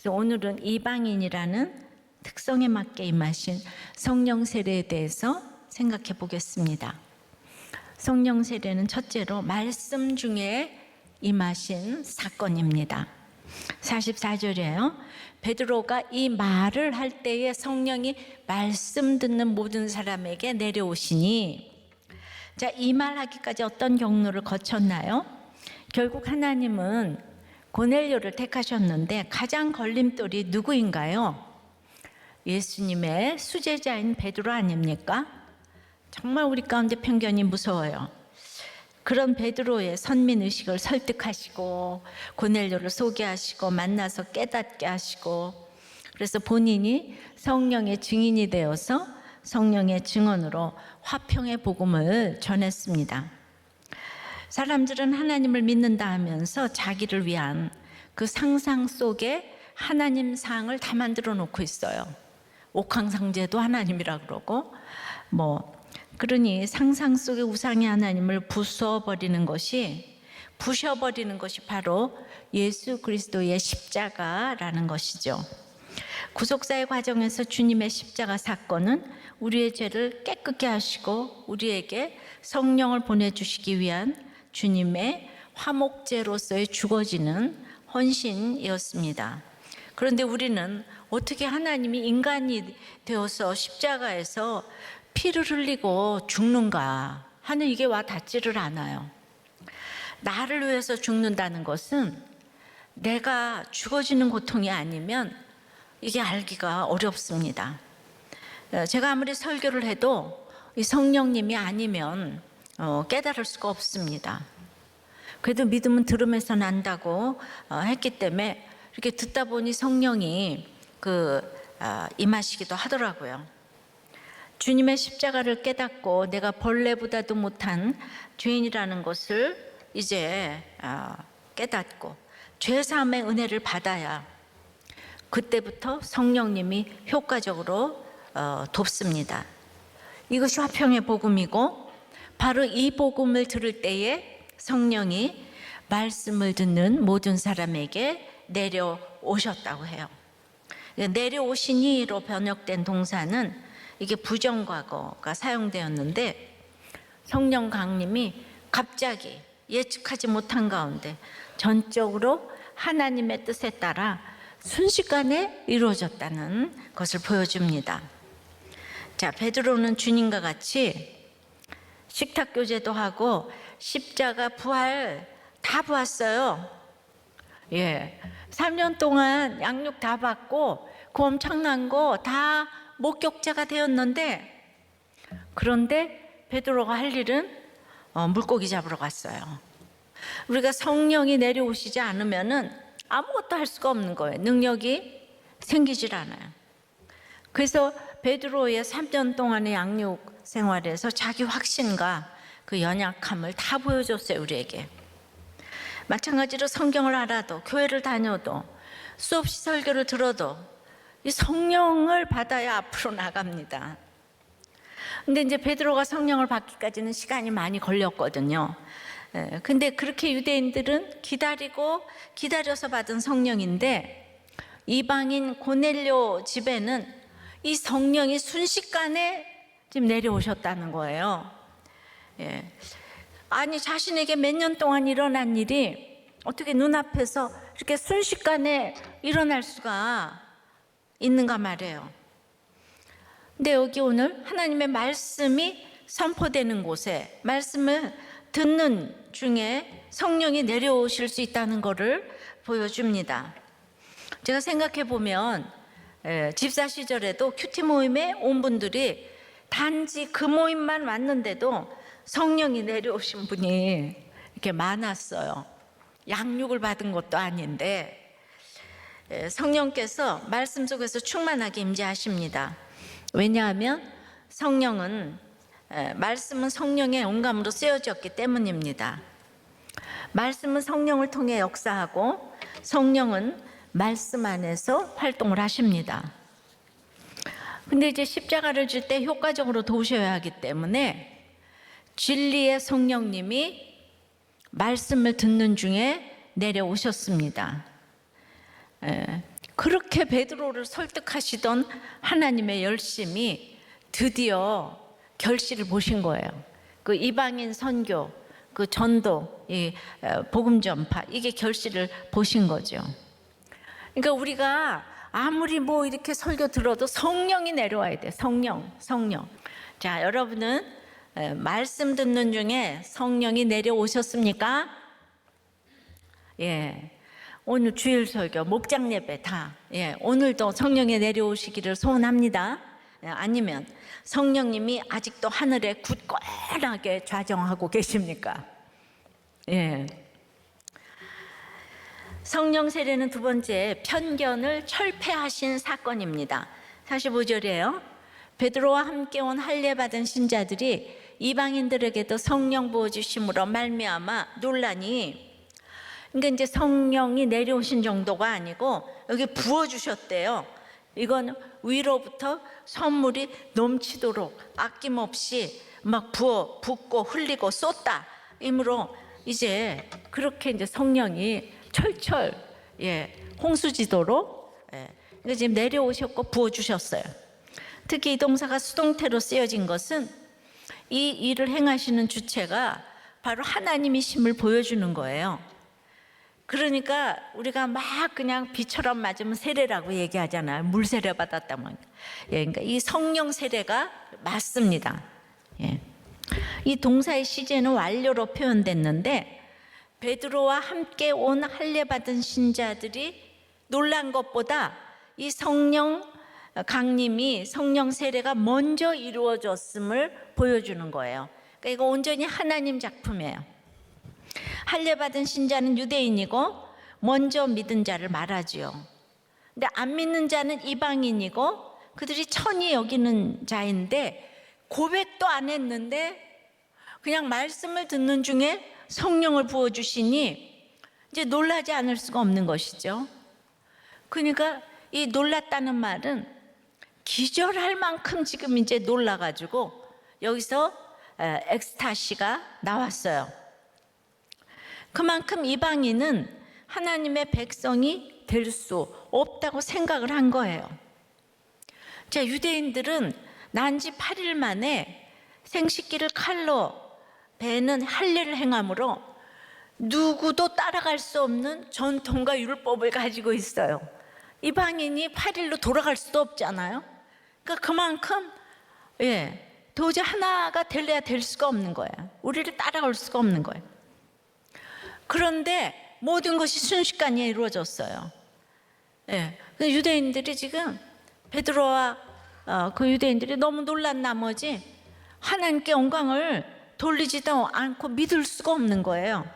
그래서 오늘은 이방인이라는 특성에 맞게 임하신 성령 세례에 대해서 생각해 보겠습니다. 성령 세례는 첫째로 말씀 중에 임하신 사건입니다. 44절이에요. 베드로가 이 말을 할 때에 성령이 말씀 듣는 모든 사람에게 내려오시니, 자, 이 말하기까지 어떤 경로를 거쳤나요? 결국 하나님은 고넬료를 택하셨는데 가장 걸림돌이 누구인가요? 예수님의 수제자인 베드로 아닙니까? 정말 우리 가운데 편견이 무서워요. 그런 베드로의 선민의식을 설득하시고 고넬료를 소개하시고 만나서 깨닫게 하시고, 그래서 본인이 성령의 증인이 되어서 성령의 증언으로 화평의 복음을 전했습니다. 사람들은 하나님을 믿는다 하면서 자기를 위한 그 상상 속에 하나님 상을 다 만들어 놓고 있어요. 옥황상제도 하나님이라 그러고, 그러니 상상 속의 우상의 하나님을 부숴버리는 것이, 부셔버리는 것이 바로 예수 그리스도의 십자가라는 것이죠. 구속사의 과정에서 주님의 십자가 사건은 우리의 죄를 깨끗게 하시고 우리에게 성령을 보내주시기 위한 주님의 화목제로서의 죽어지는 헌신이었습니다. 그런데 우리는 어떻게 하나님이 인간이 되어서 십자가에서 피를 흘리고 죽는가 하는 이게 와 닿지를 않아요. 나를 위해서 죽는다는 것은 내가 죽어지는 고통이 아니면 이게 알기가 어렵습니다. 제가 아무리 설교를 해도 이 성령님이 아니면 깨달을 수가 없습니다. 그래도 믿음은 들음에서 난다고 했기 때문에 이렇게 듣다 보니 성령이 임하시기도 하더라고요. 주님의 십자가를 깨닫고 내가 벌레보다도 못한 죄인이라는 것을 이제 깨닫고 죄사함의 은혜를 받아야 그때부터 성령님이 효과적으로 돕습니다. 이것이 화평의 복음이고, 바로 이 복음을 들을 때에 성령이 말씀을 듣는 모든 사람에게 내려오셨다고 해요. 내려오시니로 번역된 동사는 이게 부정과거가 사용되었는데, 성령 강림이 갑자기 예측하지 못한 가운데 전적으로 하나님의 뜻에 따라 순식간에 이루어졌다는 것을 보여줍니다. 자, 베드로는 주님과 같이 식탁 교제도 하고 십자가 부활 다 보았어요. 3년 동안 양육 다 받고 그 엄청난 거 다 목격자가 되었는데, 그런데 베드로가 할 일은 물고기 잡으러 갔어요. 우리가 성령이 내려오시지 않으면은 아무것도 할 수가 없는 거예요. 능력이 생기질 않아요. 그래서 베드로의 3년 동안의 양육 생활에서 자기 확신과 그 연약함을 다 보여줬어요, 우리에게. 마찬가지로 성경을 알아도, 교회를 다녀도, 수없이 설교를 들어도 이 성령을 받아야 앞으로 나갑니다. 근데 이제 베드로가 성령을 받기까지는 시간이 많이 걸렸거든요. 근데 그렇게 유대인들은 기다려서 받은 성령인데, 이방인 고넬료 집에는 이 성령이 순식간에 지금 내려오셨다는 거예요. 아니, 자신에게 몇 년 동안 일어난 일이 어떻게 눈앞에서 이렇게 순식간에 일어날 수가 있는가 말이에요. 근데 여기 오늘 하나님의 말씀이 선포되는 곳에, 말씀을 듣는 중에 성령이 내려오실 수 있다는 것을 보여줍니다. 제가 생각해 보면 집사 시절에도 큐티 모임에 온 분들이 단지 그 모임만 왔는데도 성령이 내려오신 분이 이렇게 많았어요. 양육을 받은 것도 아닌데 성령께서 말씀 속에서 충만하게 임재하십니다. 왜냐하면 말씀은 성령의 영감으로 쓰여졌기 때문입니다. 말씀은 성령을 통해 역사하고 성령은 말씀 안에서 활동을 하십니다. 근데 이제 십자가를 질 때 효과적으로 도우셔야 하기 때문에 진리의 성령님이 말씀을 듣는 중에 내려오셨습니다. 그렇게 베드로를 설득하시던 하나님의 열심이 드디어 결실을 보신 거예요. 그 이방인 선교, 그 전도, 이 복음 전파, 이게 결실을 보신 거죠. 그러니까 우리가 아무리 뭐 이렇게 설교 들어도 성령이 내려와야 돼. 성령. 자, 여러분은 말씀 듣는 중에 성령이 내려오셨습니까? 예. 오늘 주일 설교, 목장 예배 다, 오늘도 성령이 내려오시기를 소원합니다. 아니면 성령님이 아직도 하늘에 굳건하게 좌정하고 계십니까? 성령 세례는 두 번째, 편견을 철폐하신 사건입니다. 45절이에요. 베드로와 함께 온 할례받은 신자들이 이방인들에게도 성령 부어주심으로 말미암아 논란이, 그러니까 이제 성령이 내려오신 정도가 아니고 여기 부어주셨대요. 이건 위로부터 선물이 넘치도록 아낌없이 막 붓고 흘리고 쏟다. 이므로 이제 그렇게 이제 성령이 철철 홍수지도로 그러니까 지금 내려오셨고 부어주셨어요. 특히 이 동사가 수동태로 쓰여진 것은 이 일을 행하시는 주체가 바로 하나님이심을 보여주는 거예요. 그러니까 우리가 막 그냥 비처럼 맞으면 세례라고 얘기하잖아요. 물 세례 받았다면. 그러니까 이 성령 세례가 맞습니다. 이 동사의 시제는 완료로 표현됐는데 베드로와 함께 온 할례받은 신자들이 놀란 것보다 이 성령 강림이 성령 세례가 먼저 이루어졌음을 보여주는 거예요. 그러니까 이거 온전히 하나님 작품이에요. 할례받은 신자는 유대인이고 먼저 믿은 자를 말하지요. 근데 안 믿는 자는 이방인이고 그들이 천히 여기는 자인데 고백도 안 했는데 그냥 말씀을 듣는 중에 성령을 부어주시니 이제 놀라지 않을 수가 없는 것이죠. 그러니까 이 놀랐다는 말은 기절할 만큼 지금 이제 놀라가지고 여기서 엑스타시가 나왔어요. 그만큼 이방인은 하나님의 백성이 될 수 없다고 생각을 한 거예요. 자, 유대인들은 난 지 8일 만에 생식기를 칼로 베는 할례를 행함으로 누구도 따라갈 수 없는 전통과 율법을 가지고 있어요. 이방인이 8일로 돌아갈 수도 없잖아요. 그러니까 그만큼 도저히 하나가 될래야 될 수가 없는 거예요. 우리를 따라올 수가 없는 거예요. 그런데 모든 것이 순식간에 이루어졌어요. 유대인들이 지금 베드로와 그 유대인들이 너무 놀란 나머지 하나님께 영광을 돌리지도 않고 믿을 수가 없는 거예요.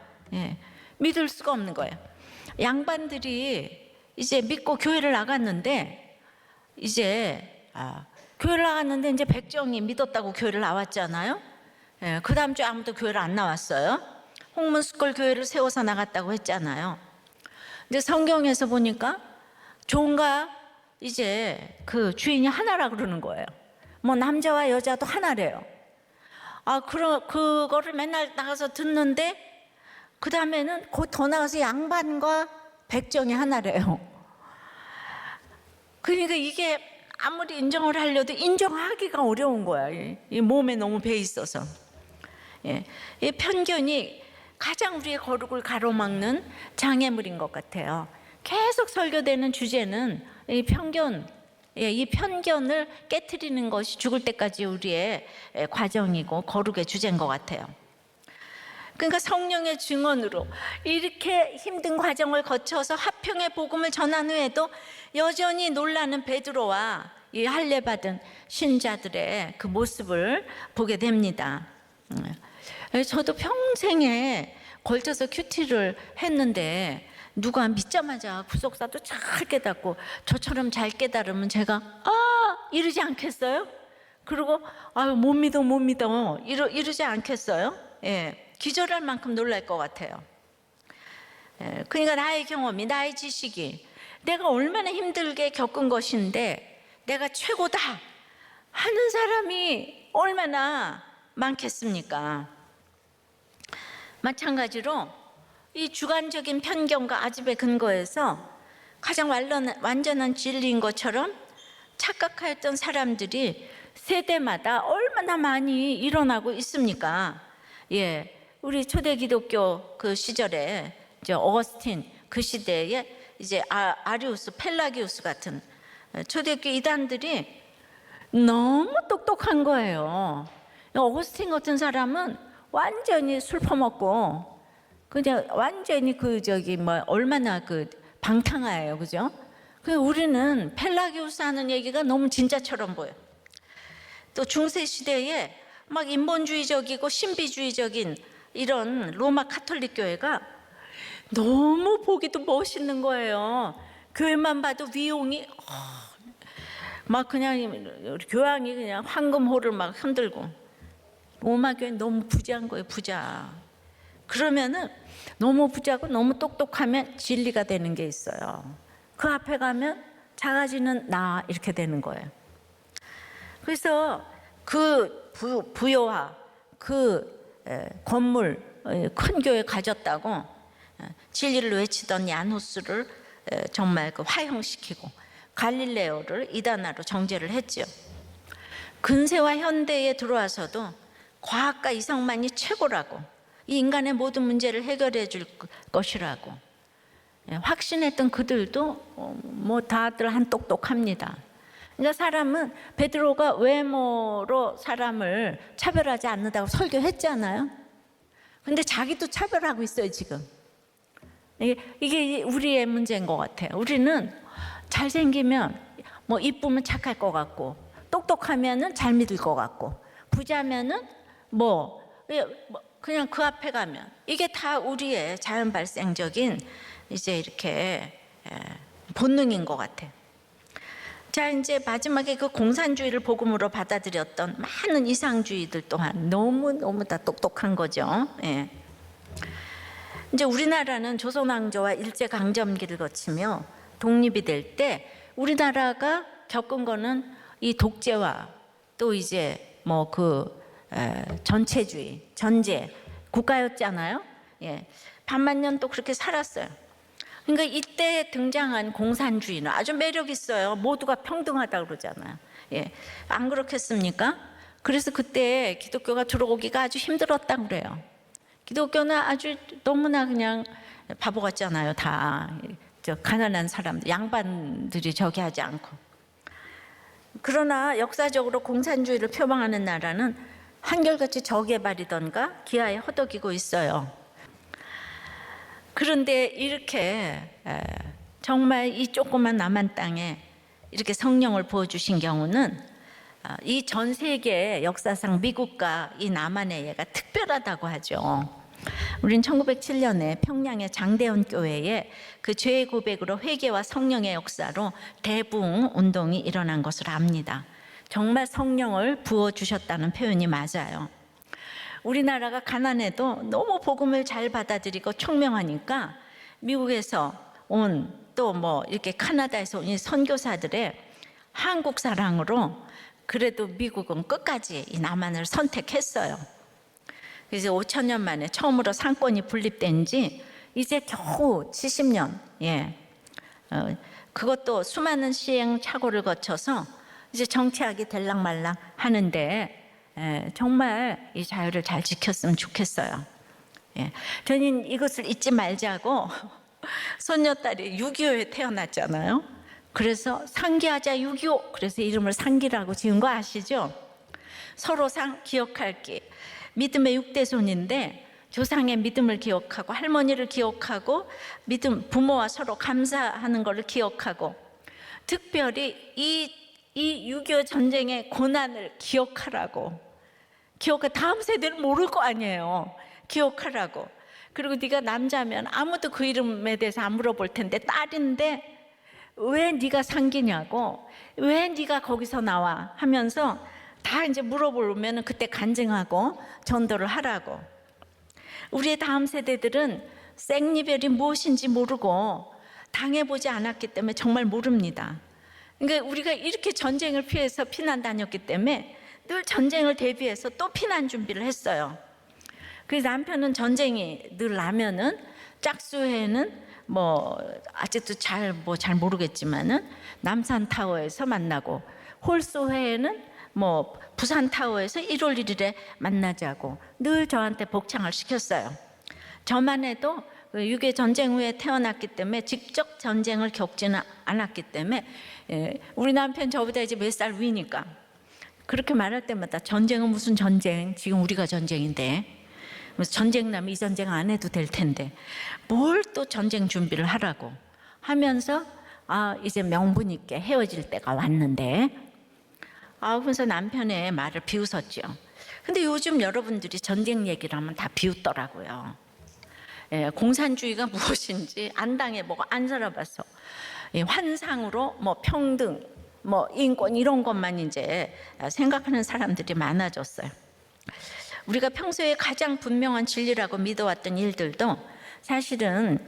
믿을 수가 없는 거예요. 양반들이 이제 믿고 교회를 나갔는데 이제 백정이 믿었다고 교회를 나왔잖아요. 그 다음 주에 아무도 교회를 안 나왔어요. 홍문스쿨 교회를 세워서 나갔다고 했잖아요. 근데 성경에서 보니까 종가 이제 그 주인이 하나라 그러는 거예요. 뭐 남자와 여자도 하나래요. 그거를 맨날 나가서 듣는데 그 다음에는 곧 더 나가서 양반과 백정이 하나래요. 그러니까 이게 아무리 인정을 하려도 인정하기가 어려운 거야. 이 몸에 너무 배 있어서. 이 편견이 가장 우리의 거룩을 가로막는 장애물인 것 같아요. 계속 설교되는 주제는 이 편견, 이 편견을 깨트리는 것이 죽을 때까지 우리의 과정이고 거룩의 주제인 것 같아요. 그러니까 성령의 증언으로 이렇게 힘든 과정을 거쳐서 화평의 복음을 전한 후에도 여전히 놀라는 베드로와 이 할례받은 신자들의 그 모습을 보게 됩니다. 저도 평생에 걸쳐서 큐티를 했는데 누가 믿자마자 구속사도 잘 깨닫고 저처럼 잘 깨달으면 제가 이러지 않겠어요? 그리고 못 믿어 이러지 않겠어요? 기절할 만큼 놀랄 것 같아요. 그러니까 나의 경험이, 나의 지식이 내가 얼마나 힘들게 겪은 것인데 내가 최고다 하는 사람이 얼마나 많겠습니까? 마찬가지로 이 주관적인 편견과 아집에 근거해서 가장 완전한 진리인 것처럼 착각하였던 사람들이 세대마다 얼마나 많이 일어나고 있습니까? 예, 우리 초대 기독교 그 시절에 이제 어거스틴 그 시대에 이제 아리우스, 펠라기우스 같은 초대교회 이단들이 너무 똑똑한 거예요. 어거스틴 같은 사람은 완전히 술 퍼먹고 그냥 완전히 얼마나 방탕하예요, 그죠? 우리는 펠라기우스 하는 얘기가 너무 진짜처럼 보여. 또 중세 시대에 막 인본주의적이고 신비주의적인 이런 로마 가톨릭 교회가 너무 보기도 멋있는 거예요. 교회만 봐도 위용이 막 그냥 교황이 그냥 황금호를 막 흔들고. 로마 교회 너무 부자인 거예요, 부자. 그러면은 너무 부자고 너무 똑똑하면 진리가 되는 게 있어요. 그 앞에 가면 작아지는 나 이렇게 되는 거예요. 그래서 그 부여와 그 건물 큰 교회 가졌다고 진리를 외치던 야누스를 정말 화형시키고 갈릴레오를 이단화로 정죄를 했죠. 근세와 현대에 들어와서도 과학과 이성만이 최고라고, 이 인간의 모든 문제를 해결해 줄 것이라고 확신했던 그들도 뭐 다들 한 똑똑합니다. 그러니까 사람은 베드로가 외모로 사람을 차별하지 않는다고 설교했잖아요. 근데 자기도 차별하고 있어요, 지금. 이게 우리의 문제인 것 같아요. 우리는 잘생기면 뭐 이쁘면 착할 것 같고, 똑똑하면은 잘 믿을 것 같고, 부자면은 그냥 그 앞에 가면, 이게 다 우리의 자연 발생적인 이제 이렇게 본능인 것 같아요. 자, 이제 마지막에 그 공산주의를 복음으로 받아들였던 많은 이상주의들 또한 너무 다 똑똑한 거죠. 예. 이제 우리나라는 조선왕조와 일제강점기를 거치며 독립이 될 때 우리나라가 겪은 거는 이 독재와 또 이제 전체주의, 전제 국가였잖아요. 예. 반만 년 또 그렇게 살았어요. 그러니까 이때 등장한 공산주의는 아주 매력 있어요. 모두가 평등하다고 그러잖아요. 예. 안 그렇겠습니까? 그래서 그때 기독교가 들어오기가 아주 힘들었다고 그래요. 기독교는 아주 너무나 그냥 바보 같잖아요. 다 가난한 사람들, 양반들이 저기 하지 않고. 그러나 역사적으로 공산주의를 표방하는 나라는 한결같이 저개발이던가 기아에 허덕이고 있어요. 그런데 이렇게 정말 이 조그만 남한 땅에 이렇게 성령을 부어주신 경우는 이 전 세계 역사상 미국과 이 남한의 예가 특별하다고 하죠. 우린 1907년에 평양의 장대원 교회에 그 죄의 고백으로 회개와 성령의 역사로 대부흥 운동이 일어난 것을 압니다. 정말 성령을 부어주셨다는 표현이 맞아요. 우리나라가 가난해도 너무 복음을 잘 받아들이고 총명하니까 미국에서 온 또 이렇게 카나다에서 온 이 선교사들의 한국 사랑으로 그래도 미국은 끝까지 이 남한을 선택했어요. 그래서 5,000년 만에 처음으로 상권이 분립된 지 이제 겨우 70년. 예. 그것도 수많은 시행착오를 거쳐서 이제 정치하기 될랑말랑 하는데 정말 이 자유를 잘 지켰으면 좋겠어요. 예. 저는 이것을 잊지 말자고 손녀딸이 6.25에 태어났잖아요. 그래서 상기하자 6.25, 그래서 이름을 상기라고 지은 거 아시죠? 서로 기억할 게 믿음의 6대손인데 조상의 믿음을 기억하고 할머니를 기억하고 부모와 서로 감사하는 것을 기억하고 특별히 이 6.25 전쟁의 고난을 기억하라고. 다음 세대는 모를 거 아니에요. 기억하라고. 그리고 네가 남자면 아무도 그 이름에 대해서 안 물어볼 텐데 딸인데 왜 네가 상기냐고, 왜 네가 거기서 나와 하면서 다 이제 물어보면 그때 간증하고 전도를 하라고. 우리의 다음 세대들은 생리별이 무엇인지 모르고 당해보지 않았기 때문에 정말 모릅니다. 그러니까 우리가 이렇게 전쟁을 피해서 피난 다녔기 때문에 늘 전쟁을 대비해서 또 피난 준비를 했어요. 그래서 남편은 전쟁이 늘 나면은 짝수회는 뭐 아직도 잘 모르겠지만은 남산타워에서 만나고, 홀소회에는 뭐 부산타워에서 1월 1일에 만나자고 늘 저한테 복창을 시켰어요. 저만 해도 6.25 전쟁 후에 태어났기 때문에 직접 전쟁을 겪지는 않았기 때문에, 우리 남편 저보다 이제 몇 살 위니까 그렇게 말할 때마다 전쟁은 무슨 전쟁, 지금 우리가 전쟁인데, 전쟁 나면 이 전쟁 안 해도 될 텐데 뭘 또 전쟁 준비를 하라고 하면서, 이제 명분 있게 헤어질 때가 왔는데, 그래서 남편의 말을 비웃었죠. 근데 요즘 여러분들이 전쟁 얘기를 하면 다 비웃더라고요. 공산주의가 무엇인지 안 당해보고 안 살아봐서 환상으로 뭐 평등, 뭐 인권 이런 것만 이제 생각하는 사람들이 많아졌어요. 우리가 평소에 가장 분명한 진리라고 믿어왔던 일들도 사실은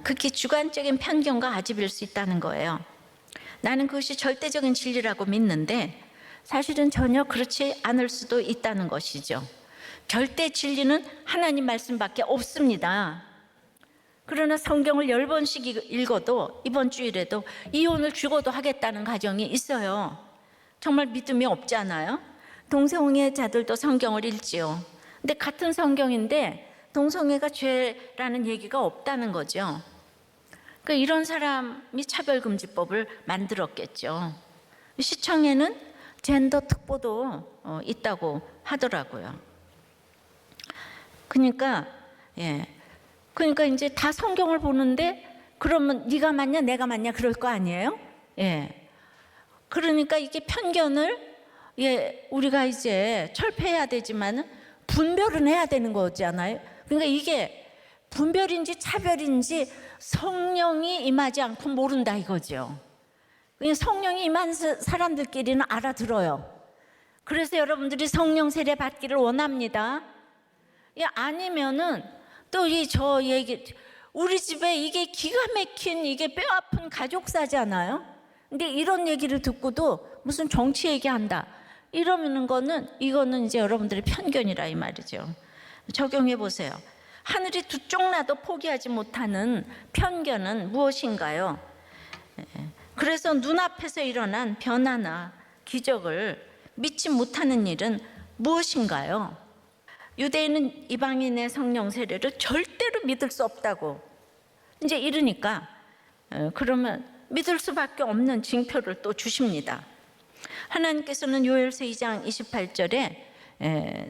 극히 주관적인 편견과 아집일 수 있다는 거예요. 나는 그것이 절대적인 진리라고 믿는데 사실은 전혀 그렇지 않을 수도 있다는 것이죠. 절대 진리는 하나님 말씀밖에 없습니다. 그러나 성경을 10번씩 읽어도 이번 주일에도 이혼을 죽어도 하겠다는 가정이 있어요. 정말 믿음이 없잖아요. 동성애자들도 성경을 읽지요. 근데 같은 성경인데 동성애가 죄라는 얘기가 없다는 거죠. 그러니까 이런 사람이 차별금지법을 만들었겠죠. 시청에는 젠더 특보도 있다고 하더라고요. 그러니까 이제 다 성경을 보는데 그러면 네가 맞냐 내가 맞냐 그럴 거 아니에요? 그러니까 이게 편견을 우리가 이제 철폐해야 되지만 분별은 해야 되는 거잖아요. 그러니까 이게 분별인지 차별인지 성령이 임하지 않고 모른다 이거죠. 성령이 임한 사람들끼리는 알아들어요. 그래서 여러분들이 성령 세례 받기를 원합니다. 아니면은 또 저 얘기, 우리 집에 이게 기가 막힌 이게 뼈 아픈 가족사잖아요. 근데 이런 얘기를 듣고도 무슨 정치 얘기한다 이러는 거는, 이거는 이제 여러분들의 편견이라 이 말이죠. 적용해 보세요. 하늘이 두 쪽 나도 포기하지 못하는 편견은 무엇인가요? 그래서 눈앞에서 일어난 변화나 기적을 믿지 못하는 일은 무엇인가요? 유대인은 이방인의 성령 세례를 절대로 믿을 수 없다고 이제 이러니까 그러면 믿을 수밖에 없는 징표를 또 주십니다. 하나님께서는 요엘서 2장 28절에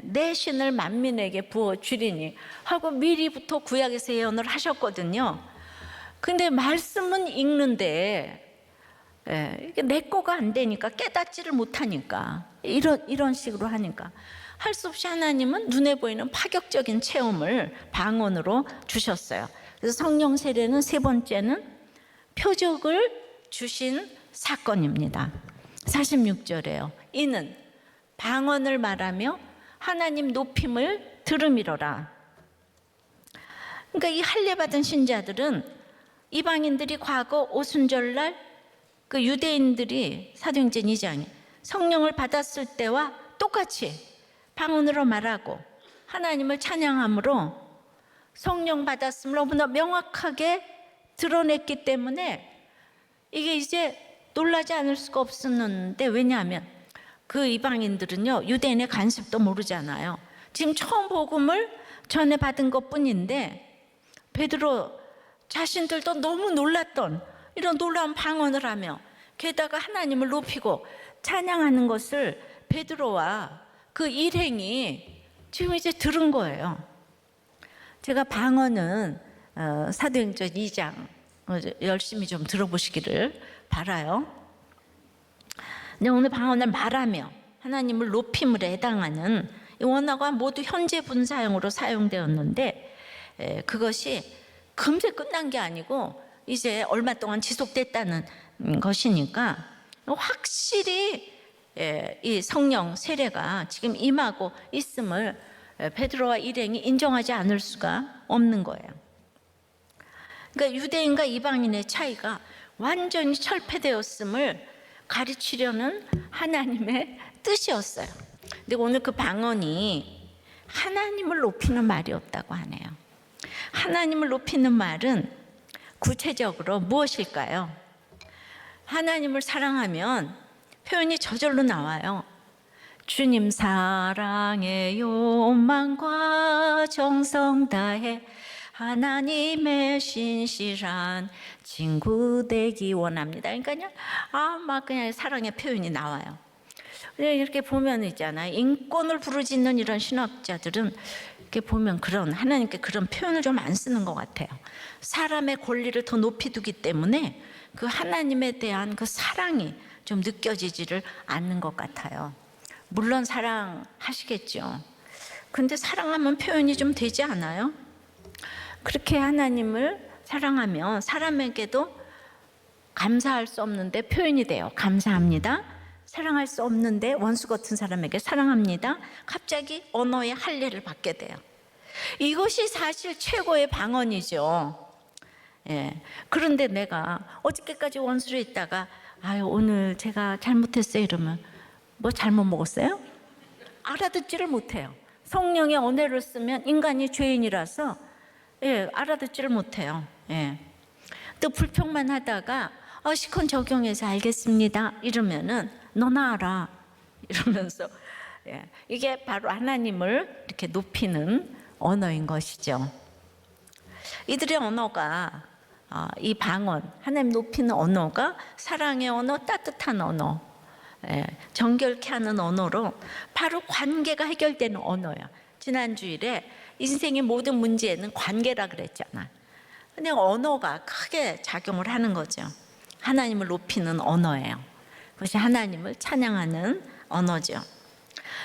내 신을 만민에게 부어 주리니 하고 미리부터 구약에서 예언을 하셨거든요. 근데 말씀은 읽는데 이게 내 거가 안 되니까, 깨닫지를 못하니까, 이런 식으로 하니까 할 수 없이 하나님은 눈에 보이는 파격적인 체험을 방언으로 주셨어요. 그래서 성령 세례는 세 번째는 표적을 주신 사건입니다. 46절에요. 이는 방언을 말하며 하나님 높임을 들음이로라. 그러니까 이 할례 받은 신자들은 이방인들이 과거 오순절날 그 유대인들이 사도행전 2장에 성령을 받았을 때와 똑같이 방언으로 말하고 하나님을 찬양함으로 성령 받았음을 너무나 명확하게 드러냈기 때문에 이게 이제 놀라지 않을 수가 없었는데, 왜냐하면 그 이방인들은요 유대인의 관습도 모르잖아요. 지금 처음 복음을 전해 받은 것뿐인데 베드로 자신들도 너무 놀랐던 이런 놀라운 방언을 하며 게다가 하나님을 높이고 찬양하는 것을 베드로와 그 일행이 지금 이제 들은 거예요. 제가 방언은 사도행전 2장 열심히 좀 들어보시기를 바라요. 근데 오늘 방언을 말하며 하나님을 높임을 해당하는 이 원어가 모두 현재 분사형으로 사용되었는데 그것이 금세 끝난 게 아니고 이제 얼마 동안 지속됐다는 것이니까 확실히 이 성령 세례가 지금 임하고 있음을 베드로와 일행이 인정하지 않을 수가 없는 거예요. 그러니까 유대인과 이방인의 차이가 완전히 철폐되었음을 가르치려는 하나님의 뜻이었어요. 근데 오늘 그 방언이 하나님을 높이는 말이었다고 하네요. 하나님을 높이는 말은 구체적으로 무엇일까요? 하나님을 사랑하면 표현이 저절로 나와요. 주님 사랑해요, 마음과 정성 다해 하나님의 신실한 친구 되기 원합니다. 그러니까 막 그냥 사랑의 표현이 나와요. 이렇게 보면 있잖아요. 인권을 부르짖는 이런 신학자들은 이렇게 보면 하나님께 그런 표현을 좀 안 쓰는 것 같아요. 사람의 권리를 더 높이 두기 때문에 그 하나님에 대한 그 사랑이 좀 느껴지지를 않는 것 같아요. 물론 사랑하시겠죠. 근데 사랑하면 표현이 좀 되지 않아요? 그렇게 하나님을 사랑하면 사람에게도 감사할 수 없는데 표현이 돼요. 감사합니다. 사랑할 수 없는데 원수 같은 사람에게 사랑합니다. 갑자기 언어의 할례를 받게 돼요. 이것이 사실 최고의 방언이죠. 예. 그런데 내가 어저께까지 원수로 있다가 오늘 제가 잘못했어요 이러면 뭐 잘못 먹었어요? 알아듣지를 못해요. 성령의 언어를 쓰면 인간이 죄인이라서 알아듣지를 못해요. 또 불평만 하다가 시컨 적용해서 알겠습니다 이러면은 너나 알아 이러면서 이게 바로 하나님을 이렇게 높이는 언어인 것이죠. 이들의 언어가 이 방언, 하나님 높이는 언어가 사랑의 언어, 따뜻한 언어, 정결케 하는 언어로 바로 관계가 해결되는 언어야. 지난 주일에 인생의 모든 문제는 관계라 그랬잖아. 근데 언어가 크게 작용을 하는 거죠. 하나님을 높이는 언어예요. 그것이 하나님을 찬양하는 언어죠.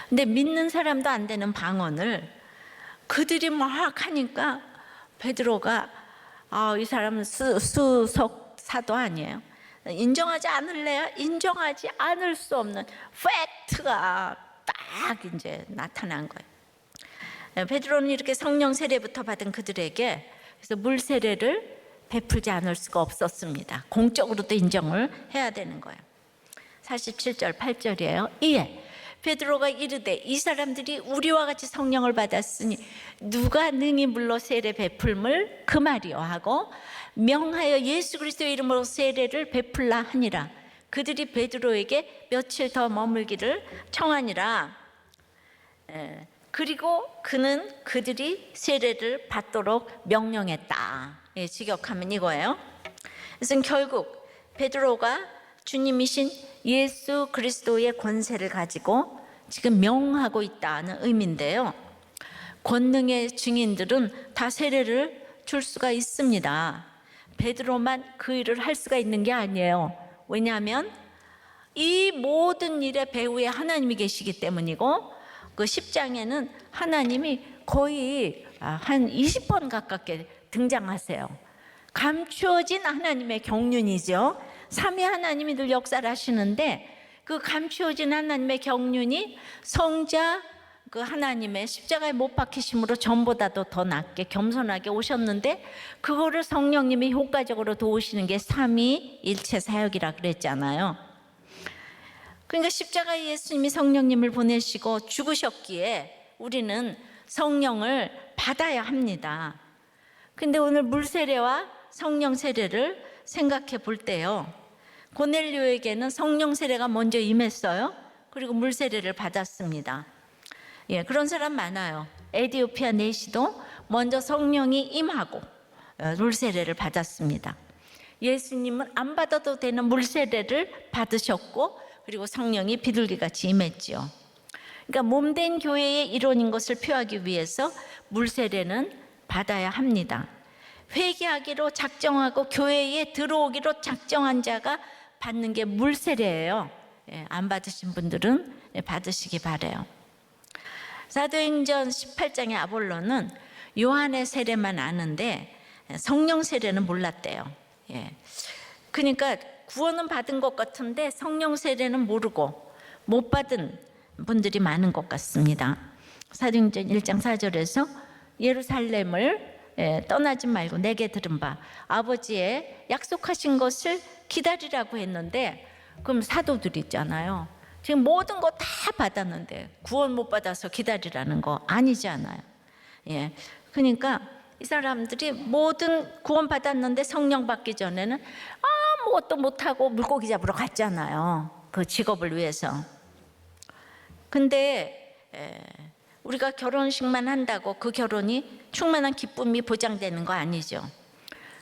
근데 믿는 사람도 안 되는 방언을 그들이 막 하니까 베드로가 이 사람은 수석 사도 아니에요. 인정하지 않을래요? 인정하지 않을 수 없는 팩트가 딱 이제 나타난 거예요. 베드로는 이렇게 성령 세례부터 받은 그들에게 그래서 물 세례를 베풀지 않을 수가 없었습니다. 공적으로도 인정을 해야 되는 거예요. 47절 8절이에요. 이에 베드로가 이르되 이 사람들이 우리와 같이 성령을 받았으니 누가 능히 물로 세례 베풀물 그 말이요 하고 명하여 예수 그리스도의 이름으로 세례를 베풀라 하니라. 그들이 베드로에게 며칠 더 머물기를 청하니라. 그리고 그는 그들이 세례를 받도록 명령했다. 직역하면 이거예요. 그래서 결국 베드로가 주님이신 예수 그리스도의 권세를 가지고 지금 명하고 있다는 의미인데요. 권능의 증인들은 다 세례를 줄 수가 있습니다. 베드로만 그 일을 할 수가 있는 게 아니에요. 왜냐하면 이 모든 일의 배후에 하나님이 계시기 때문이고 그 10장에는 하나님이 거의 한 20번 가깝게 등장하세요. 감추어진 하나님의 경륜이죠. 삼위 하나님이 늘 역사를 하시는데 그 감추어진 하나님의 경륜이 성자 그 하나님의 십자가에 못 박히심으로 전보다도 더 낮게 겸손하게 오셨는데 그거를 성령님이 효과적으로 도우시는 게 삼위일체 사역이라 그랬잖아요. 그러니까 십자가에 예수님이 성령님을 보내시고 죽으셨기에 우리는 성령을 받아야 합니다. 근데 오늘 물 세례와 성령 세례를 생각해 볼 때요, 고넬료에게는 성령 세례가 먼저 임했어요. 그리고 물 세례를 받았습니다. 그런 사람 많아요. 에디오피아 내시도 먼저 성령이 임하고 물 세례를 받았습니다. 예수님은 안 받아도 되는 물 세례를 받으셨고 그리고 성령이 비둘기같이 임했죠. 그러니까 몸된 교회의 일원인 것을 표하기 위해서 물 세례는 받아야 합니다. 회개하기로 작정하고 교회에 들어오기로 작정한 자가 받는 게 물 세례예요. 안 받으신 분들은 받으시기 바라요. 사도행전 18장의 아볼로는 요한의 세례만 아는데 성령 세례는 몰랐대요. 그러니까 구원은 받은 것 같은데 성령 세례는 모르고 못 받은 분들이 많은 것 같습니다. 사도행전 1장 4절에서 예루살렘을 떠나지 말고 내게 들은 바 아버지의 약속하신 것을 기다리라고 했는데, 그럼 사도들 있잖아요. 지금 모든 거 다 받았는데 구원 못 받아서 기다리라는 거 아니잖아요. 그러니까 이 사람들이 모든 구원받았는데 성령 받기 전에는 아무것도 못하고 물고기 잡으러 갔잖아요. 그 직업을 위해서. 근데 우리가 결혼식만 한다고 그 결혼이 충만한 기쁨이 보장되는 거 아니죠.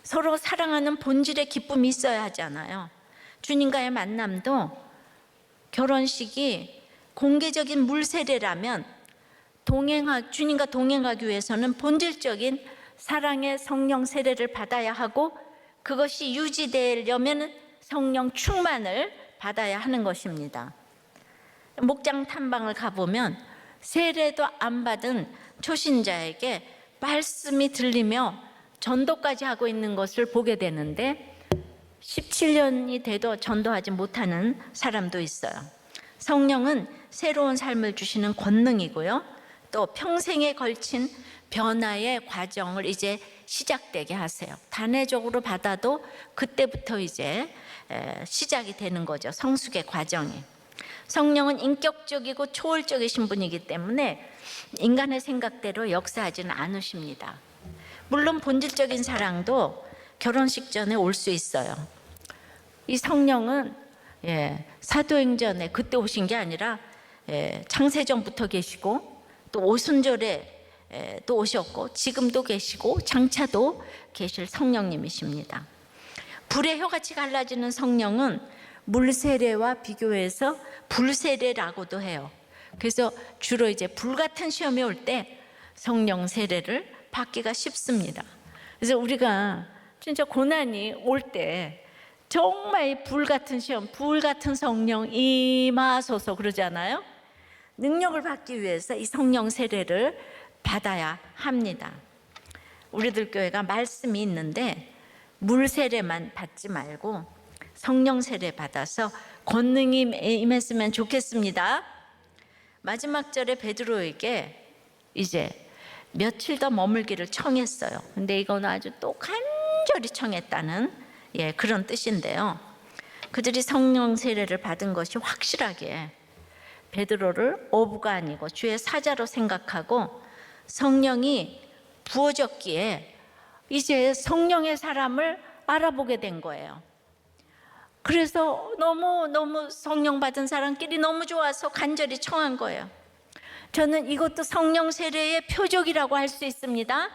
서로 사랑하는 본질의 기쁨이 있어야 하잖아요. 주님과의 만남도 결혼식이 공개적인 물세례라면 주님과 동행하기 위해서는 본질적인 사랑의 성령 세례를 받아야 하고, 그것이 유지되려면 성령 충만을 받아야 하는 것입니다. 목장 탐방을 가보면 세례도 안 받은 초신자에게 말씀이 들리며 전도까지 하고 있는 것을 보게 되는데 17년이 돼도 전도하지 못하는 사람도 있어요. 성령은 새로운 삶을 주시는 권능이고요, 또 평생에 걸친 변화의 과정을 이제 시작되게 하세요. 단회적으로 받아도 그때부터 이제 시작이 되는 거죠, 성숙의 과정이. 성령은 인격적이고 초월적이신 분이기 때문에 인간의 생각대로 역사하지는 않으십니다. 물론 본질적인 사랑도 결혼식 전에 올 수 있어요. 이 성령은 사도행전에 그때 오신 게 아니라 창세전부터 계시고, 또 오순절에 또 오셨고, 지금도 계시고 장차도 계실 성령님이십니다. 불의 혀같이 갈라지는 성령은 물세례와 비교해서 불세례라고도 해요. 그래서 주로 이제 불같은 시험이 올 때 성령 세례를 받기가 쉽습니다. 그래서 우리가 진짜 고난이 올 때 정말 불같은 시험, 불같은 성령 임하소서 그러잖아요. 능력을 받기 위해서 이 성령 세례를 받아야 합니다. 우리들 교회가 말씀이 있는데 물 세례만 받지 말고 성령 세례 받아서 권능이 임했으면 좋겠습니다. 마지막 절에 베드로에게 이제 며칠 더 머물기를 청했어요. 근데 이거는 아주 또 간절히 청했다는 그런 뜻인데요. 그들이 성령 세례를 받은 것이 확실하게 베드로를 어부가 아니고 주의 사자로 생각하고 성령이 부어졌기에 이제 성령의 사람을 알아보게 된 거예요. 그래서 너무 성령 받은 사람끼리 너무 좋아서 간절히 청한 거예요. 저는 이것도 성령 세례의 표적이라고 할 수 있습니다.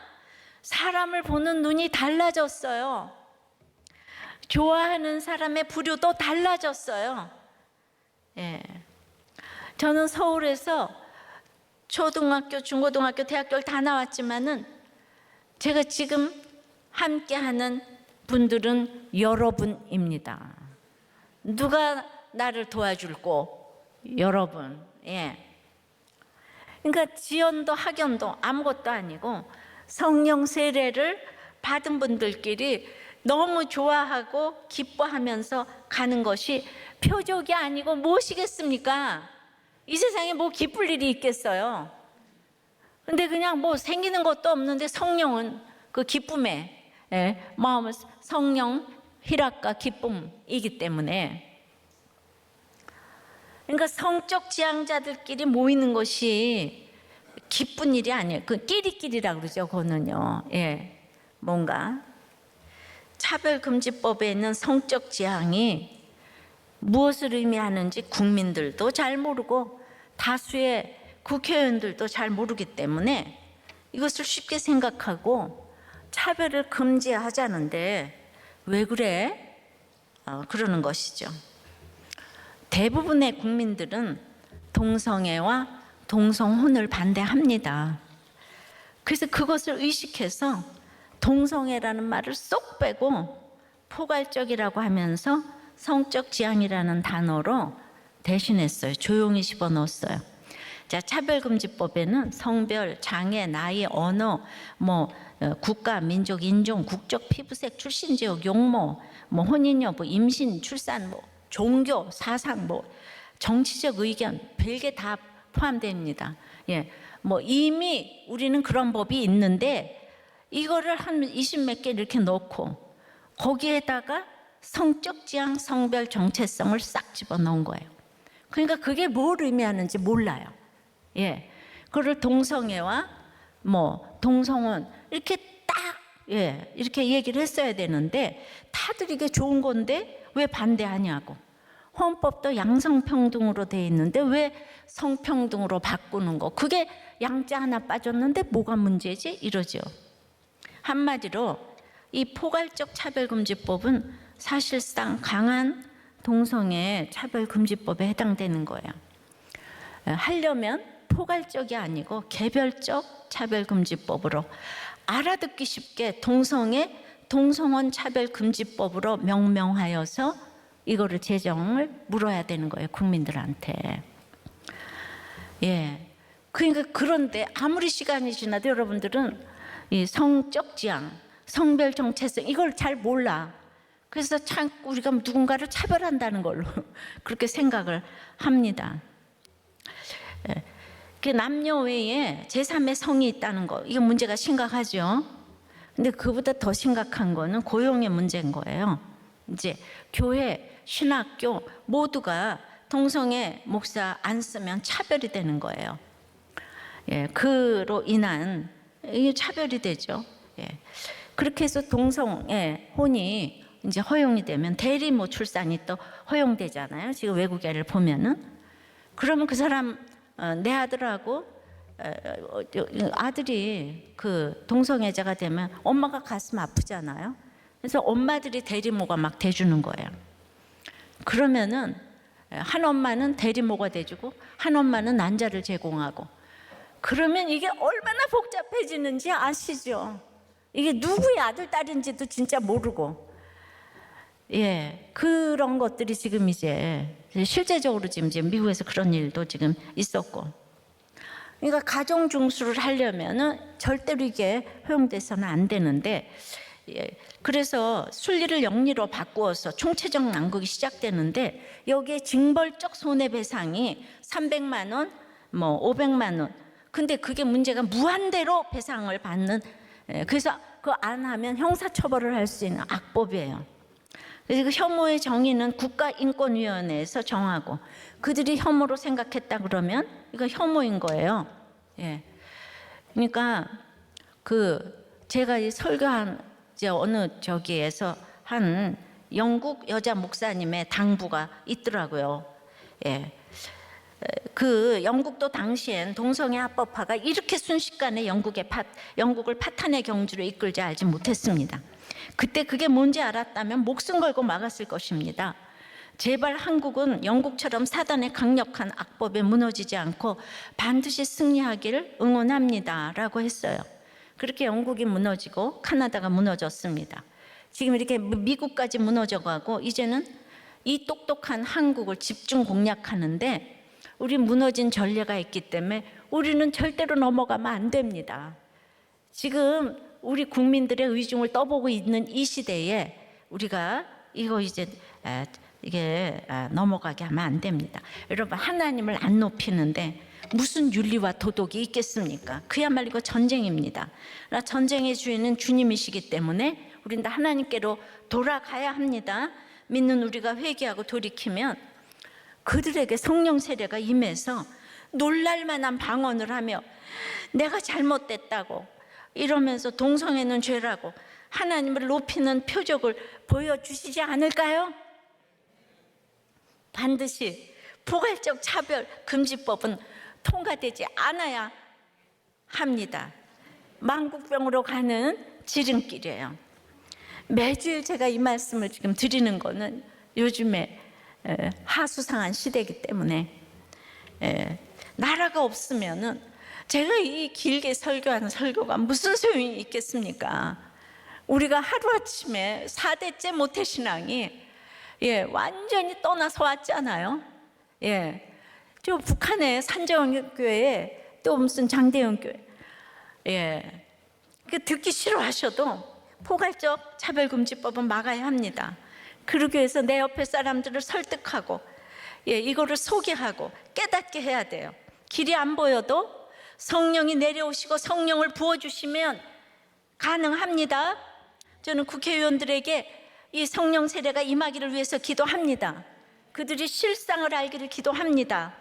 사람을 보는 눈이 달라졌어요. 좋아하는 사람의 부류도 달라졌어요. 저는 서울에서 초등학교, 중고등학교, 대학교를 다 나왔지만은 제가 지금 함께하는 분들은 여러분입니다. 누가 나를 도와줄꼬? 여러분. 그러니까 지연도 학연도 아무것도 아니고 성령 세례를 받은 분들끼리 너무 좋아하고 기뻐하면서 가는 것이 표적이 아니고 무엇이겠습니까? 이 세상에 뭐 기쁠 일이 있겠어요? 근데 그냥 뭐 생기는 것도 없는데 성령은 그 기쁨의 마음은 성령 희락과 기쁨이기 때문에, 그러니까 성적 지향자들끼리 모이는 것이 기쁜 일이 아니에요. 그 끼리끼리라고 그러죠. 그거는요. 뭔가 차별금지법에 있는 성적 지향이 무엇을 의미하는지 국민들도 잘 모르고 다수의 국회의원들도 잘 모르기 때문에 이것을 쉽게 생각하고 차별을 금지하자는데 왜 그래? 그러는 것이죠. 대부분의 국민들은 동성애와 동성혼을 반대합니다. 그래서 그것을 의식해서 동성애라는 말을 쏙 빼고 포괄적이라고 하면서 성적 지향이라는 단어로 대신했어요. 조용히 집어넣었어요. 자, 차별금지법에는 성별, 장애, 나이, 언어, 국가, 민족, 인종, 국적, 피부색, 출신 지역, 용모, 혼인 여부, 임신, 출산, 종교, 사상, 정치적 의견, 별게 다 포함됩니다. 이미 우리는 그런 법이 있는데 이거를 한 20몇 개 이렇게 넣고 거기에다가 성적 지향, 성별 정체성을 싹 집어넣은 거예요. 그러니까 그게 뭘 의미하는지 몰라요. 그걸 동성애와 동성혼 이렇게 딱 이렇게 얘기를 했어야 되는데 다들 이게 좋은 건데 왜 반대하냐고. 헌법도 양성평등으로 돼 있는데 왜 성평등으로 바꾸는 거. 그게 양자 하나 빠졌는데 뭐가 문제지? 이러죠. 한마디로 이 포괄적 차별금지법은 사실상 강한 동성애 차별금지법에 해당되는 거예요. 하려면 포괄적이 아니고 개별적 차별금지법으로 알아듣기 쉽게 동성원 차별금지법으로 명명하여서 이거를 제정을 물어야 되는 거예요, 국민들한테. 그러니까 그런데 아무리 시간이 지나도 여러분들은 이 성적 지향, 성별 정체성 이걸 잘 몰라. 그래서 참 우리가 누군가를 차별한다는 걸로 그렇게 생각을 합니다. 그 남녀 외에 제3의 성이 있다는 거, 이게 문제가 심각하죠. 근데 그보다 더 심각한 거는 고용의 문제인 거예요. 이제 교회, 신학교 모두가 동성애 목사 안 쓰면 차별이 되는 거예요. 그로 인한 이게 차별이 되죠. 그렇게 해서 동성애 혼이 이제 허용이 되면 대리모 출산이 또 허용되잖아요. 지금 외국애를 보면은. 그러면 그 사람 내 아들하고 아들이 그 동성애자가 되면 엄마가 가슴 아프잖아요. 그래서 엄마들이 대리모가 막 돼주는 거예요. 그러면은 한 엄마는 대리모가 돼주고 한 엄마는 난자를 제공하고, 그러면 이게 얼마나 복잡해지는지 아시죠? 이게 누구의 아들 딸인지도 진짜 모르고, 그런 것들이 지금 이제 실제적으로 지금 미국에서 그런 일도 지금 있었고, 그러니까 가정 중수를 하려면은 절대로 이게 허용돼서는 안 되는데, 그래서 순리를 영리로 바꾸어서 총체적 난국이 시작되는데, 여기에 징벌적 손해배상이 300만 원, 뭐 500만 원. 근데 그게 문제가 무한대로 배상을 받는, 그래서 그거 안 하면 형사처벌을 할 수 있는 악법이에요. 그래서 그 혐오의 정의는 국가인권위원회에서 정하고, 그들이 혐오로 생각했다 그러면 이거 혐오인 거예요. 그러니까 제가 이 설교한 이제 어느 저기에서 한 영국 여자 목사님의 당부가 있더라고요. 그 영국도 당시엔 동성애 합법화가 이렇게 순식간에 영국을 파탄의 경주로 이끌지 알지 못했습니다. 그때 그게 뭔지 알았다면 목숨 걸고 막았을 것입니다. 제발 한국은 영국처럼 사단의 강력한 악법에 무너지지 않고 반드시 승리하기를 응원합니다 라고 했어요. 그렇게 영국이 무너지고 카나다가 무너졌습니다. 지금 이렇게 미국까지 무너져가고 이제는 이 똑똑한 한국을 집중 공략하는데, 우리 무너진 전례가 있기 때문에 우리는 절대로 넘어가면 안 됩니다. 지금 우리 국민들의 의중을 떠보고 있는 이 시대에 우리가 이거 이제 이게 넘어가게 하면 안 됩니다. 여러분, 하나님을 안 높이는데 무슨 윤리와 도덕이 있겠습니까? 그야말로 이거 전쟁입니다. 전쟁의 주인은 주님이시기 때문에 우리는 하나님께로 돌아가야 합니다. 믿는 우리가 회개하고 돌이키면 그들에게 성령 세례가 임해서 놀랄만한 방언을 하며 내가 잘못됐다고 이러면서 동성애는 죄라고 하나님을 높이는 표적을 보여주시지 않을까요? 반드시 포괄적 차별 금지법은 통과되지 않아야 합니다. 만국병으로 가는 지름길이에요. 매주일 제가 이 말씀을 지금 드리는 거는 요즘에 하수상한 시대이기 때문에, 나라가 없으면은 제가 이 길게 설교하는 설교가 무슨 소용이 있겠습니까? 우리가 하루아침에 4대째 모태신앙이 완전히 떠나서 왔잖아요. 저 북한의 산정교회에 또 무슨 장대영 교회, 듣기 싫어하셔도 포괄적 차별금지법은 막아야 합니다. 그러기 위해서 내 옆에 사람들을 설득하고 이거를 소개하고 깨닫게 해야 돼요. 길이 안 보여도 성령이 내려오시고 성령을 부어주시면 가능합니다. 저는 국회의원들에게 이 성령 세례가 임하기를 위해서 기도합니다. 그들이 실상을 알기를 기도합니다.